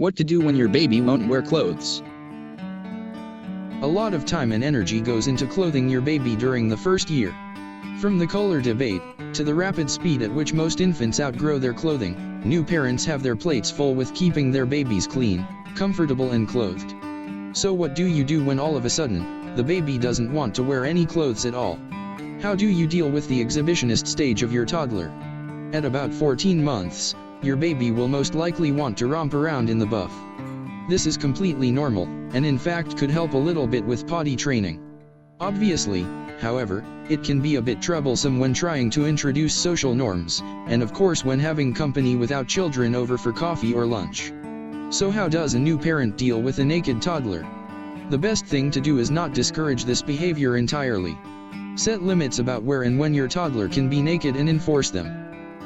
What to do when your baby won't wear clothes. A lot of time and energy goes into clothing your baby during the first year. From the color debate, to the rapid speed at which most infants outgrow their clothing, new parents have their plates full with keeping their babies clean, comfortable and clothed. So what do you do when all of a sudden, the baby doesn't want to wear any clothes at all? How do you deal with the exhibitionist stage of your toddler? At about 14 months, your baby will most likely want to romp around in the buff. This is completely normal, and in fact could help a little bit with potty training. Obviously, however, it can be a bit troublesome when trying to introduce social norms, and of course when having company without children over for coffee or lunch. So how does a new parent deal with a naked toddler? The best thing to do is not discourage this behavior entirely. Set limits about where and when your toddler can be naked and enforce them.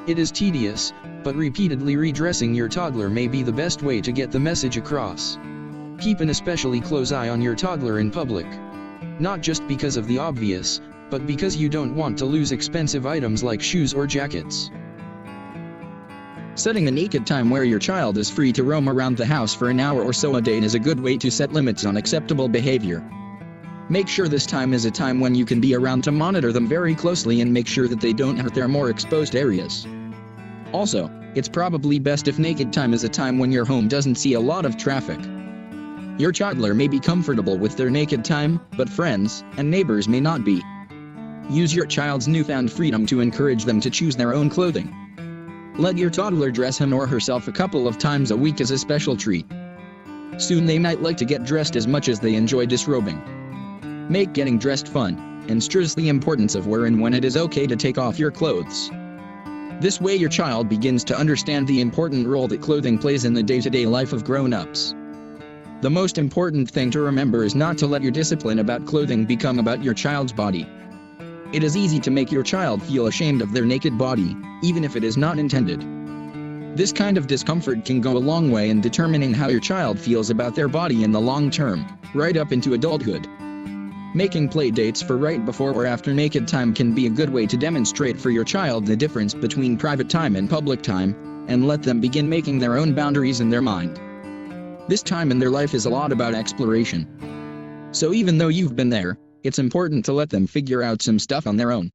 It is tedious, but repeatedly redressing your toddler may be the best way to get the message across. Keep an especially close eye on your toddler in public. Not just because of the obvious, but because you don't want to lose expensive items like shoes or jackets. Setting a naked time where your child is free to roam around the house for an hour or so a day is a good way to set limits on acceptable behavior. Make sure this time is a time when you can be around to monitor them very closely and make sure that they don't hurt their more exposed areas. Also, it's probably best if naked time is a time when your home doesn't see a lot of traffic. Your toddler may be comfortable with their naked time, but friends and neighbors may not be. Use your child's newfound freedom to encourage them to choose their own clothing. Let your toddler dress him or herself a couple of times a week as a special treat. Soon they might like to get dressed as much as they enjoy disrobing. Make getting dressed fun, and stress the importance of where and when it is okay to take off your clothes. This way your child begins to understand the important role that clothing plays in the day-to-day life of grown-ups. The most important thing to remember is not to let your discipline about clothing become about your child's body. It is easy to make your child feel ashamed of their naked body, even if it is not intended. This kind of discomfort can go a long way in determining how your child feels about their body in the long term, right up into adulthood. Making play dates for right before or after naked time can be a good way to demonstrate for your child the difference between private time and public time, and let them begin making their own boundaries in their mind. This time in their life is a lot about exploration. So even though you've been there, it's important to let them figure out some stuff on their own.